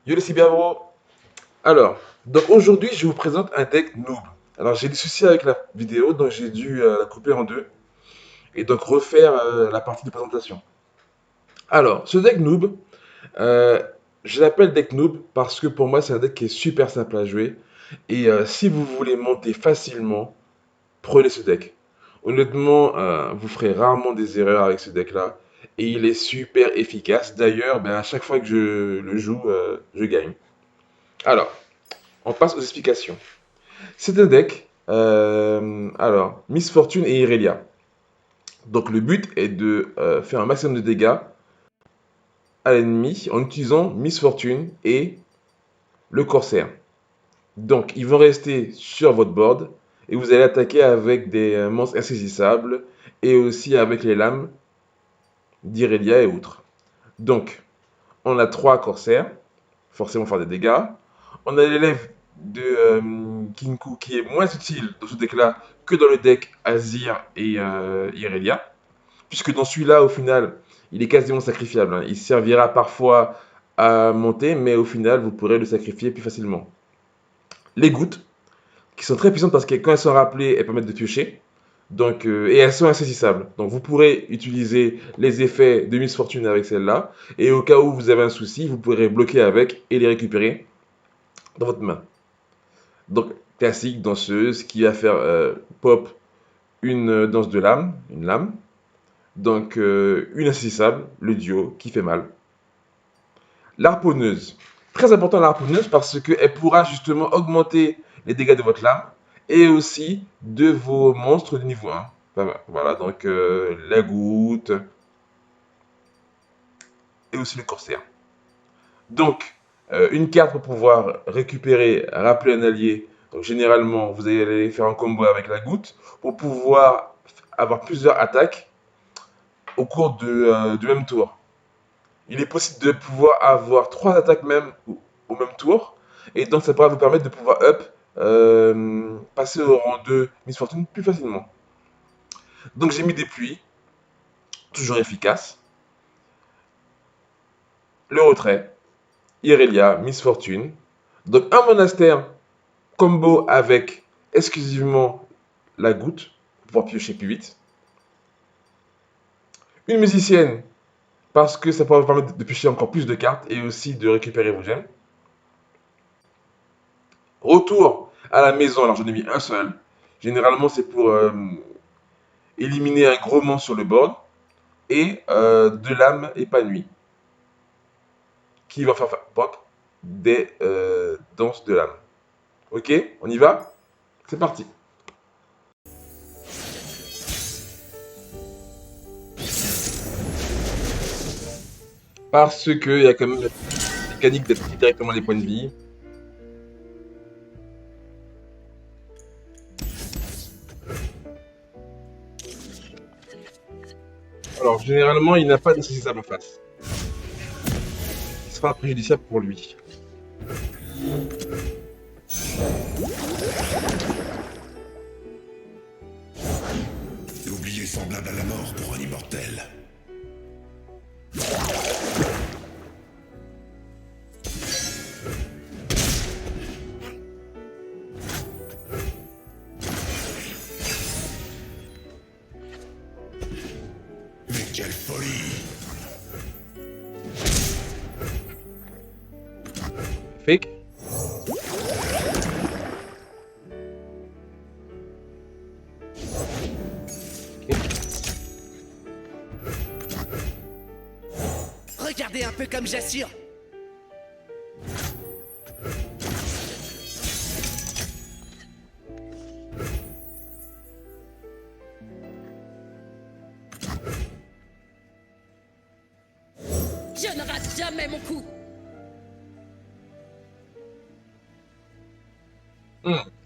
Yo les cyberbros. Alors, donc aujourd'hui, je vous présente un deck noob. Alors, j'ai des soucis avec la vidéo, donc j'ai dû la couper en deux et donc refaire la partie de présentation. Alors, ce deck noob, euh, je l'appelle deck noob parce que pour moi, c'est un deck qui est super simple à jouer. Et si vous voulez monter facilement, prenez ce deck. Honnêtement, vous ferez rarement des erreurs avec ce deck-là. Et il est super efficace. D'ailleurs, ben, à chaque fois que je le joue, je gagne. Alors, on passe aux explications. C'est un deck. Alors, Miss Fortune et Irelia. Donc le but est de faire un maximum de dégâts à l'ennemi en utilisant Miss Fortune et le Corsaire. Donc ils vont rester sur votre board et vous allez attaquer avec des monstres insaisissables et aussi avec les lames d'Irelia et autres. Donc on a trois Corsaires, forcément faire des dégâts. On a l'élève de Kinku qui est moins utile dans ce deck-là que dans le deck Azir et Irelia. Puisque dans celui-là, au final, il est quasiment sacrifiable, hein. Il servira parfois à monter, mais au final, vous pourrez le sacrifier plus facilement. Les gouttes, qui sont très puissantes parce que quand elles sont rappelées, elles permettent de piocher. Donc, et elles sont insaisissables. Donc vous pourrez utiliser les effets de Miss Fortune avec celle-là. Et au cas où vous avez un souci, vous pourrez bloquer avec et les récupérer dans votre main. Donc, classique danseuse qui va faire pop une danse de lame, une lame. Donc, une insaisissable, le duo qui fait mal. L'harponneuse. Très important l'harponneuse parce qu'elle pourra justement augmenter les dégâts de votre lame et aussi de vos monstres de niveau 1. Voilà, donc la goutte et aussi le corsaire. Donc, une carte pour pouvoir récupérer, rappeler un allié. Donc, généralement, vous allez aller faire un combo avec la goutte pour pouvoir avoir plusieurs attaques au cours du même tour. Il est possible de pouvoir avoir trois attaques même au même tour. Et donc, ça pourra vous permettre de pouvoir up, passer au rang 2 Miss Fortune plus facilement. Donc, j'ai mis des pluies, toujours efficaces. Le retrait, Irelia, Miss Fortune. Donc, un monastère combo avec exclusivement la goutte pour pouvoir piocher plus vite. Une musicienne parce que ça pourra vous permettre de piocher encore plus de cartes et aussi de récupérer vos gemmes. Retour à la maison, alors j'en ai mis un seul. Généralement, c'est pour éliminer un gros monstre sur le board. Et de l'âme épanouie, qui va faire pop des danses de l'âme. Ok, on y va. C'est parti. Parce qu'il y a quand même la mécanique d'appliquer directement les points de vie. Alors, généralement, il n'a pas d'insaisissable en face. Ce sera préjudiciable pour lui. L'oublier semblable à la mort pour un immortel. Mais quelle folie! Fake. Ok. Regardez un peu comme j'assure. Je ne rate jamais mon coup.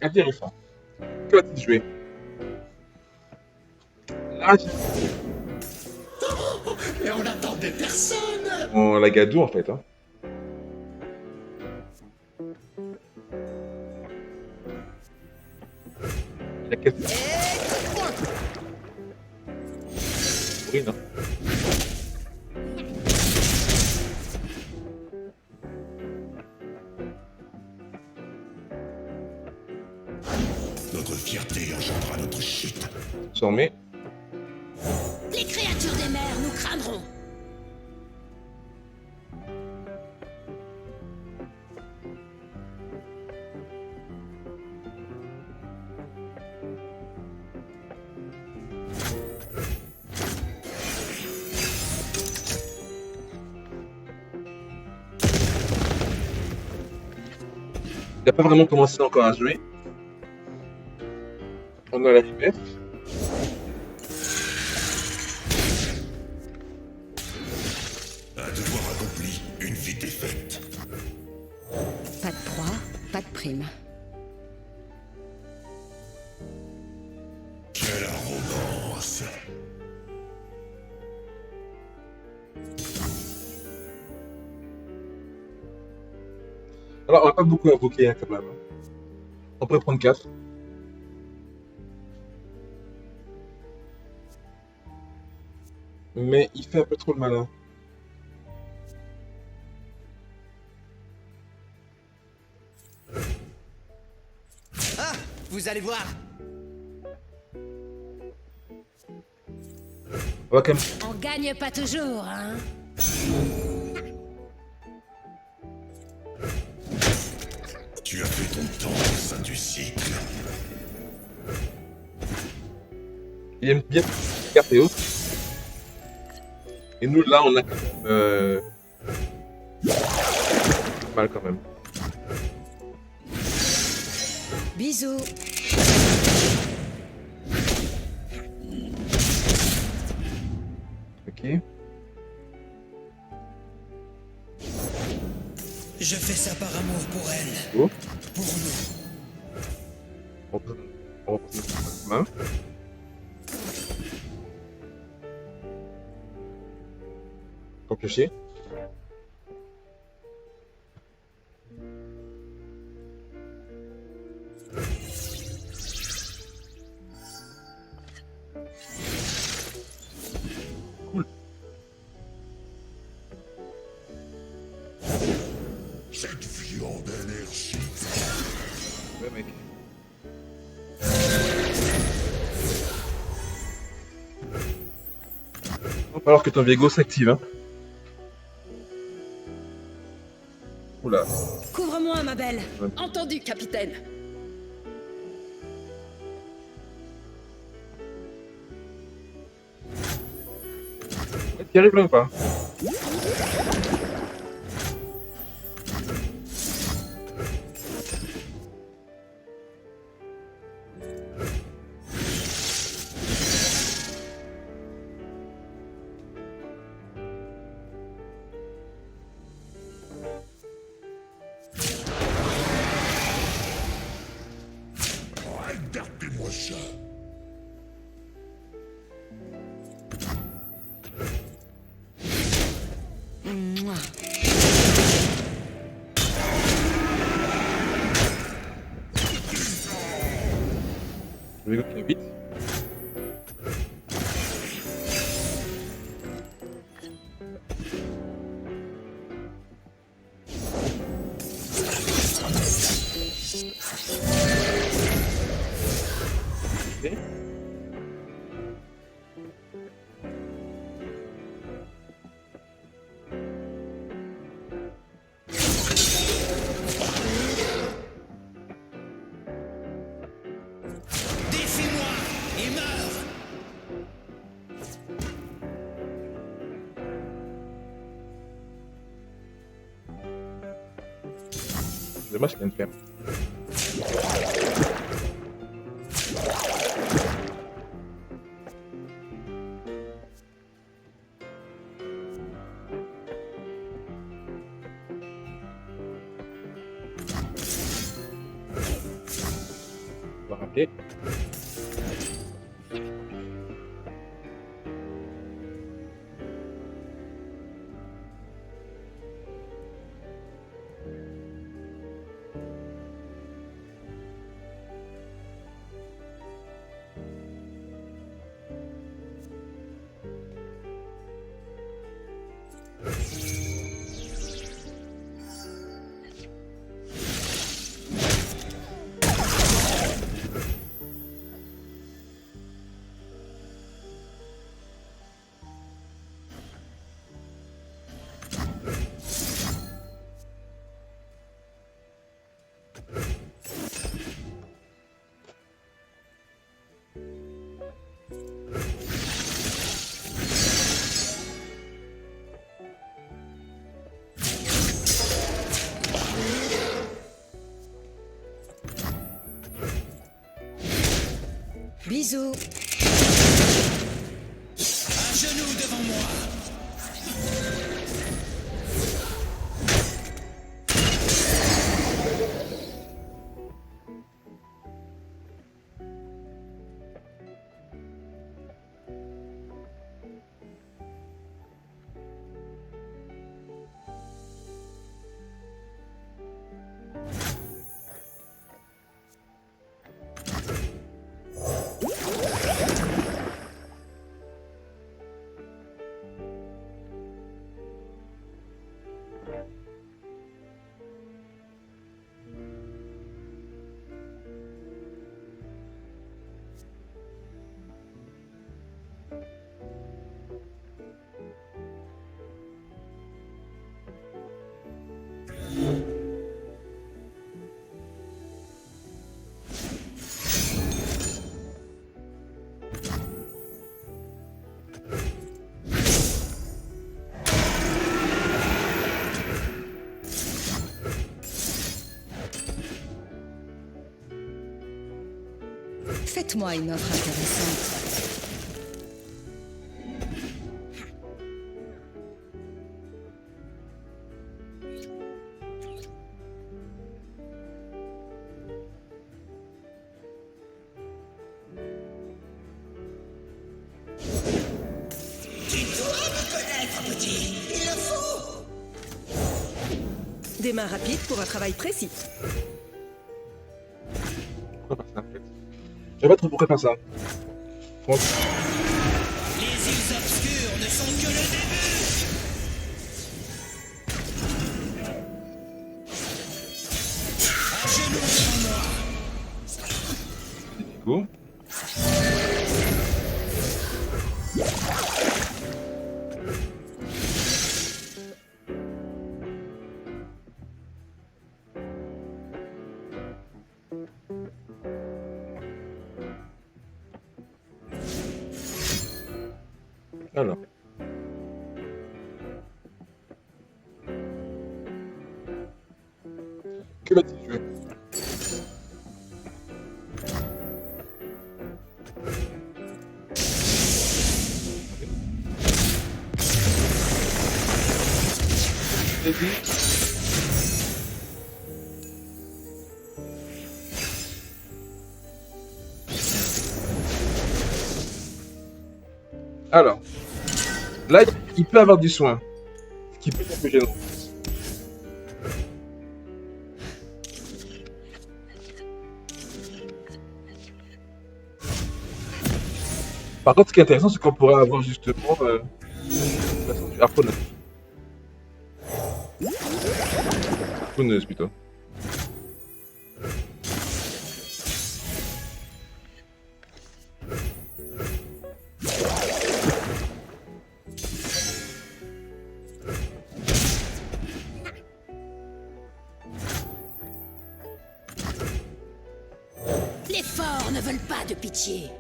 Intéressant. Que va-t-il jouer? Là, Et on n'attendait personne! on la gadou en fait, hein. Il a cassé Et point. oui, non. Notre fierté engendra notre chute. Désormais. Les créatures des mers nous craindront. Il n'a pas vraiment commencé encore à jouer. On a la FF. Un devoir accompli, une vie défaite. Pas de proie, pas de prime. Quelle arrogance! Alors, on va pas beaucoup invoquer hein, quand même. On pourrait prendre 4. Mais il fait un peu trop le malin. Ah, vous allez voir. On va quand même. On gagne pas toujours, hein. Tu as fait ton temps au sein du cycle. Il aime bien carte et autres. Et nous là on a quand même mal quand même. Bisous. Ok. Je fais ça par amour pour elle. Go. Pour nous. On va prendre notre main. Pour piocher. Cool. Cette viande énergie. Ouais mec. Il va falloir que ton Viego s'active hein. Oula. Couvre-moi, ma belle. Entendu, capitaine. Tu y arrives là ou pas? Regardez-moi ça. Mouah. Le Viego qui est vite. Ok. Défie-moi et meurs. C'est dommage qu'il vient de faire. On va rappeler. bisous. Un genou devant moi. Faites-moi une offre intéressante. Tu dois me connaître, petit. Il le faut. Des mains rapides pour un travail précis. Pourquoi pas ça en fait? Je sais pas trop pourquoi pas ça. Franchement, Les îles obscures ne sont que le début. Un genou devant moi. c'est cool. Alors. Que va-t-il jouer? Vas-y. Alors, là, il peut avoir du soin, ce qui peut être un peu gênant. Par contre, ce qui est intéressant, c'est qu'on pourrait avoir justement la façon du harponneuse. Harponneuse plutôt. Les forts ne veulent pas de pitié.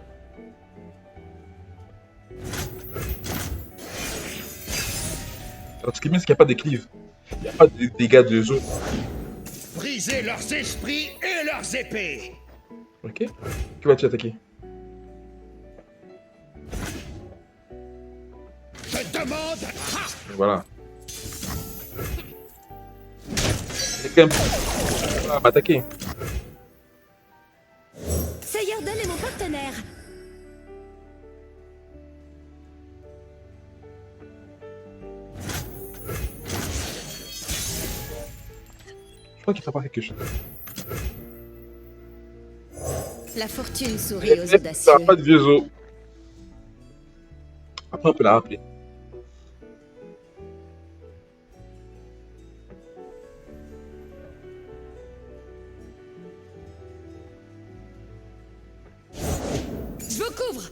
Alors, ce qui est bien, c'est qu'il n'y a pas d'éclive. Il n'y a pas de dégâts de zone. Brisez leurs esprits et leurs épées. Ok. Que vas-tu attaquer? Je demande. Ah, Voilà. Il est quand même... Voilà, m'attaquer. Sayerden est mon partenaire. Je crois qu'il fera pas quelque chose. La fortune sourit aux Ça audacieux. n'a pas de vieux os. Après, on peut la rappeler. Je vous couvre.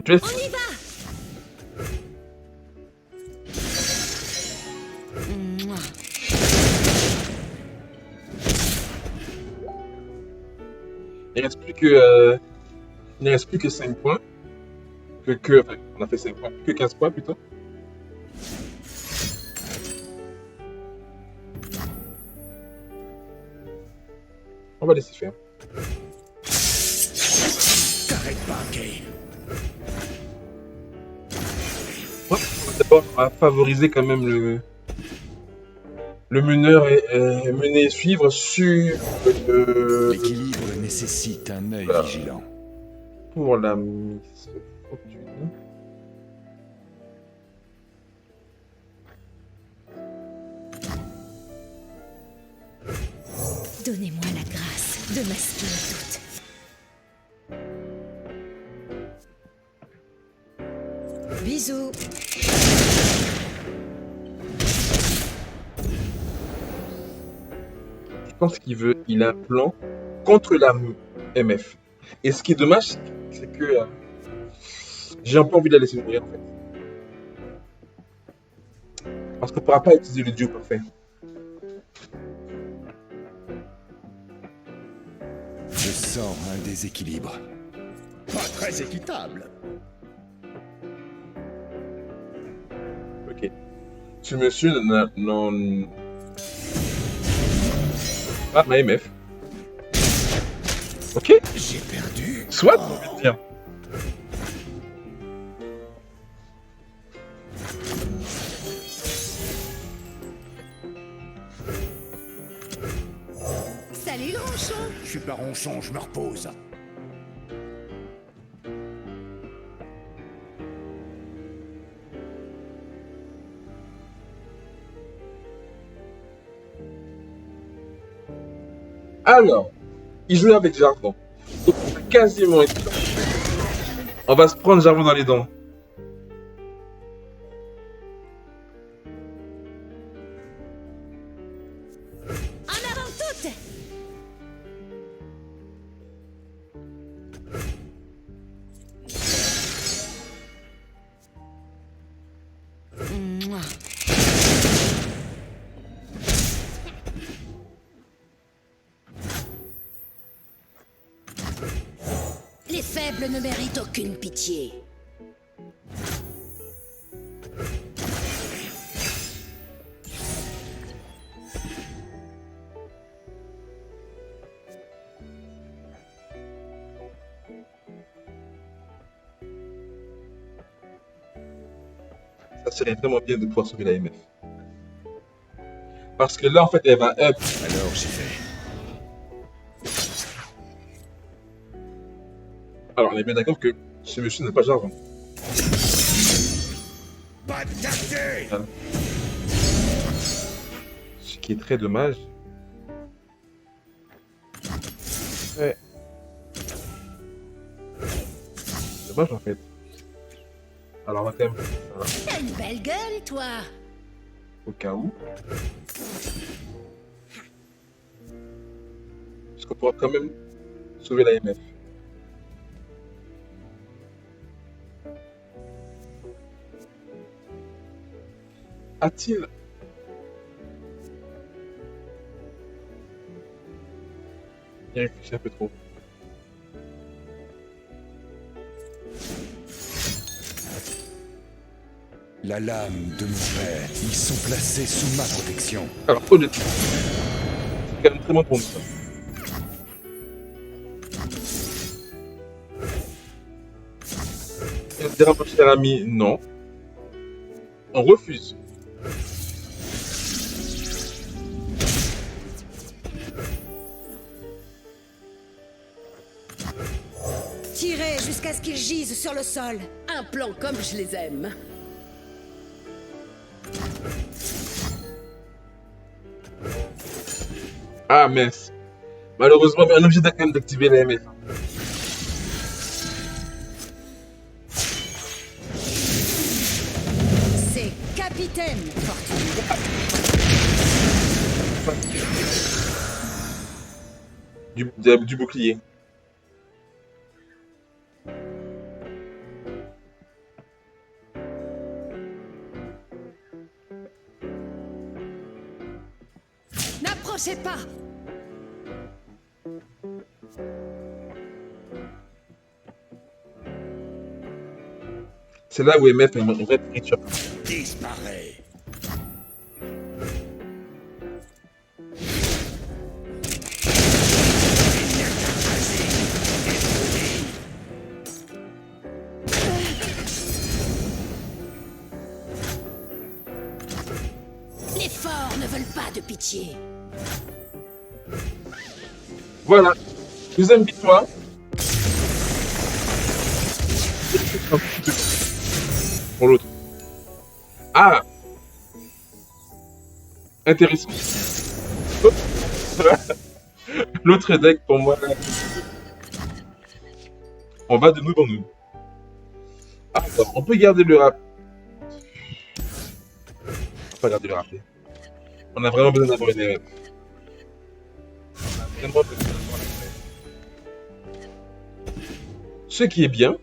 Tu es... On y va. Mouah. Il ne reste plus que... il ne reste plus que 5 points. Enfin, on a fait 5 points. Plus que 15 points plutôt. On va laisser faire. traite pas, Kay. Ouais, d'abord, on va favoriser quand même le meneur et mener et suivre sur L'équilibre nécessite un œil Voilà. vigilant. pour la Miss Fortune. Donnez-moi la grâce de masquer le doute. Bisous. Je pense il a un plan contre la MF. Et ce qui est dommage, c'est que j'ai un peu envie de la laisser mourir en fait. Parce qu'on ne pourra pas utiliser le duo parfait. Je sens un déséquilibre. Pas très équitable. Ok. Ce monsieur n'en. Ah, ma MF. Ok. J'ai perdu. Soit, on veut dire. Salut le ronchon. Je suis pas ronchon, je me repose. Alors, il jouait avec Jarvan. Donc, on a quasiment été là. On va se prendre Jarvan dans les dents. En avant toutes. Mouah. Les faibles ne méritent aucune pitié. Ça serait vraiment bien de pouvoir sauver la MF. Parce que là, en fait, elle va up. Alors j'y vais. Alors, on est bien d'accord que ce monsieur n'est pas Jarvan. Pas de tacté. Voilà. Ce qui est très dommage. Ouais. Dommage en fait. Alors on va quand même, voilà, T'as une belle gueule, toi. au cas où. Parce qu'on pourra quand même sauver la MF. A-t-il Il réfléchit un peu trop. La lame de mon père, ils sont placés sous ma protection. Alors, honnêtement, c'est quand même très bon pour nous ça. Et dire à mon cher ami, non. On refuse. Tirez jusqu'à ce qu'ils gisent sur le sol. Un plan comme je les aime. Ah mince. Malheureusement, mais on est obligé quand même d'activer la MF. C'est Capitaine Fortune. Du bouclier. N'approchez pas. C'est là où MF a une vraie écriture. Disparaît. Les forts ne veulent pas de pitié. Voilà. Deuxième victoire. Pour l'autre. Ah, intéressant. L'autre deck pour moi. On va de noob en noob. Ah, on peut garder le rap. On peut pas garder le rap. On a vraiment besoin d'avoir une RF. On a vraiment besoin d'avoir une RF. Ce qui est bien.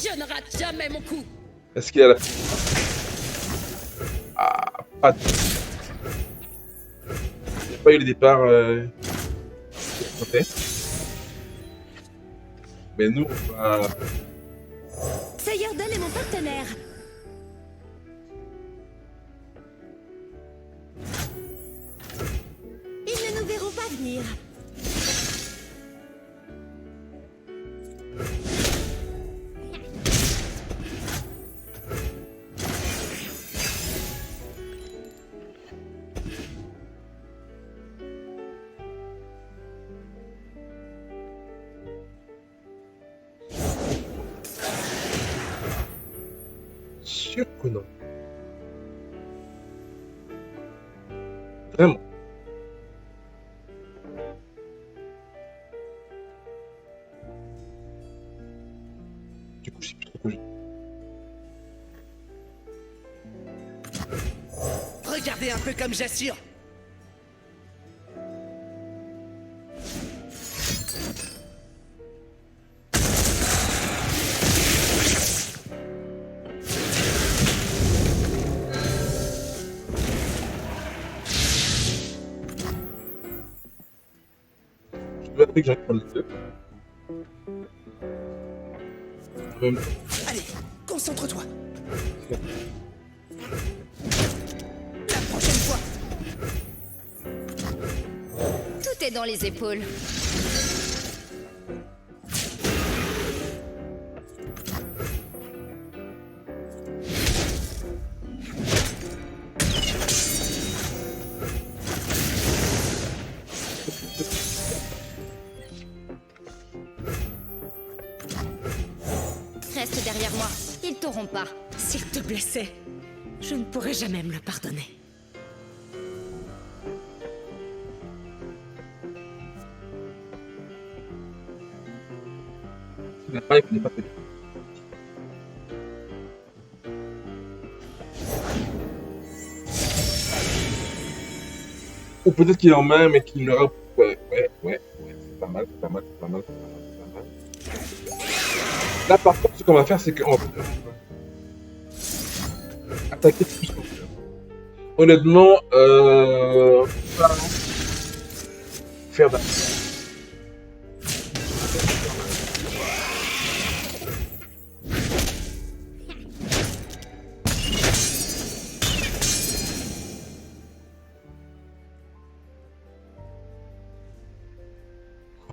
Je ne rate jamais mon coup. Est-ce qu'il y a la... Ah, pas de... Il n'y a pas eu le départ... Mais nous, on va... Sayerden est mon partenaire. Ils ne nous verront pas venir. Sûr que non. Vraiment. Du coup, je sais plus trop quoi Regardez un peu comme j'assure. je dois avouer que j'arrive pour les deux. En même temps, Allez, concentre-toi. La prochaine fois. Tout est dans les épaules. Reste derrière moi. Ils t'auront pas. S'il te blessait, je ne pourrais jamais me le pardonner. il n'a pas, il n'est pas fait. Ou peut-être qu'il en met, mais qu'il l'aura... Ouais. C'est pas mal, c'est pas mal, c'est pas mal, c'est pas mal, c'est pas mal. Là, par contre, ce qu'on va faire, c'est qu'on va attaquer plus qu'on peut. Honnêtement, on va faire d'un...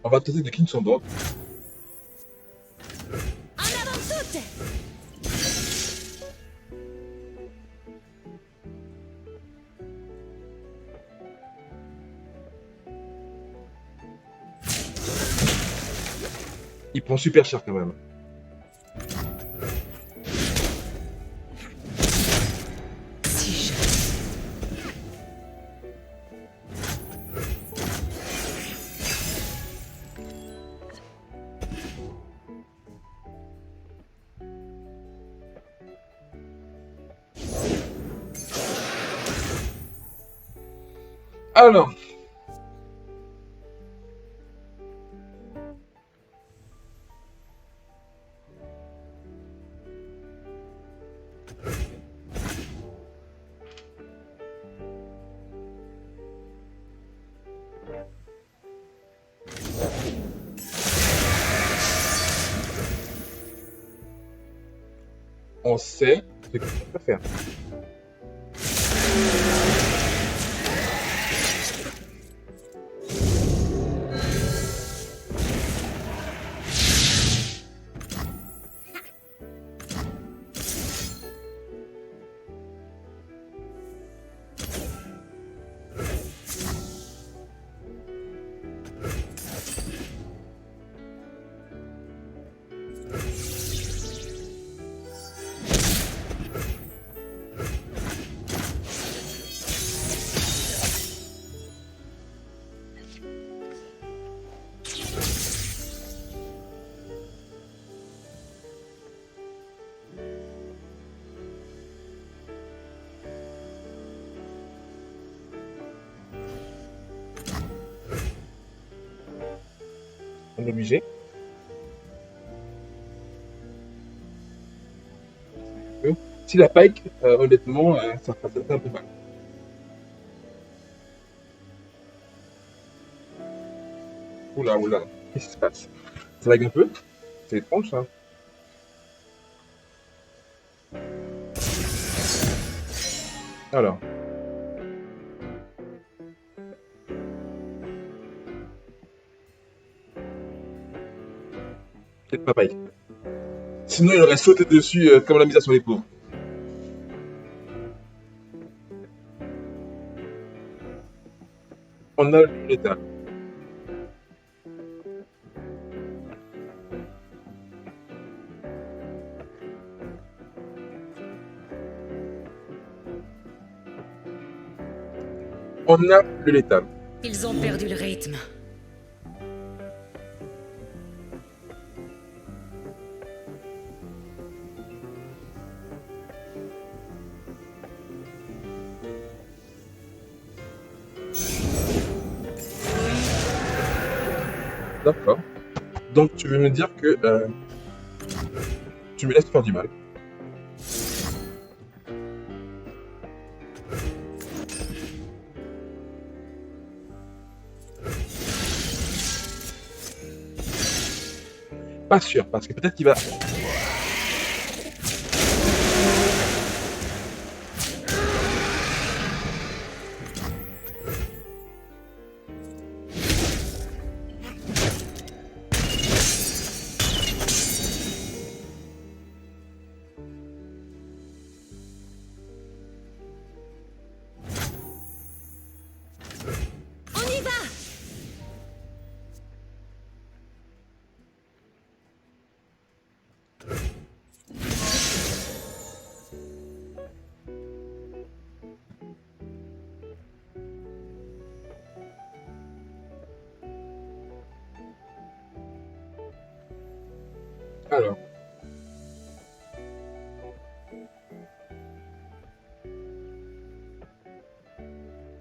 On va tester des King sont droits. En avant toutes. Il prend super cher quand même. Si je... Alors. On sait ce qu'il faut faire. est obligé. Si la pike, honnêtement, ça fait un peu mal. Oula, oula, qu'est-ce qui se passe? Ça lag un peu? C'est étrange, ça. Alors. Peut-être pas pike. Sinon, il aurait sauté dessus comme la misère sur les pauvres. On a l'état. On a le létal. Ils ont perdu le rythme. D'accord. Donc tu veux me dire que tu me laisses faire du mal. Pas sûr, parce que peut-être qu'il va... On y va! Alors.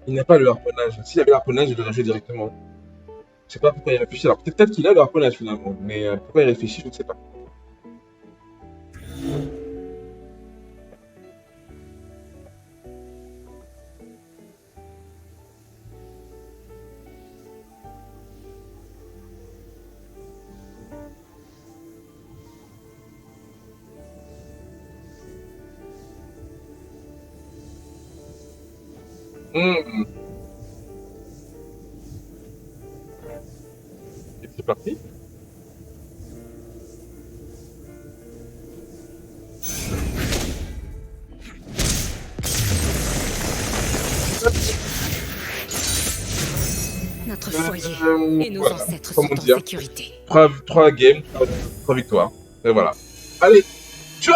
Il n'a pas le harponnage. S'il avait le harponnage, il l'aurait joué directement. Je sais pas pourquoi il réfléchit. Alors peut-être qu'il a le harponnage finalement, mais pourquoi il réfléchit, je ne sais pas. Hmm. Et c'est parti. Notre foyer et nos Voilà. ancêtres Comment sont en dire? sécurité. 3 games, 3 victoires. Et voilà. Allez, ciao!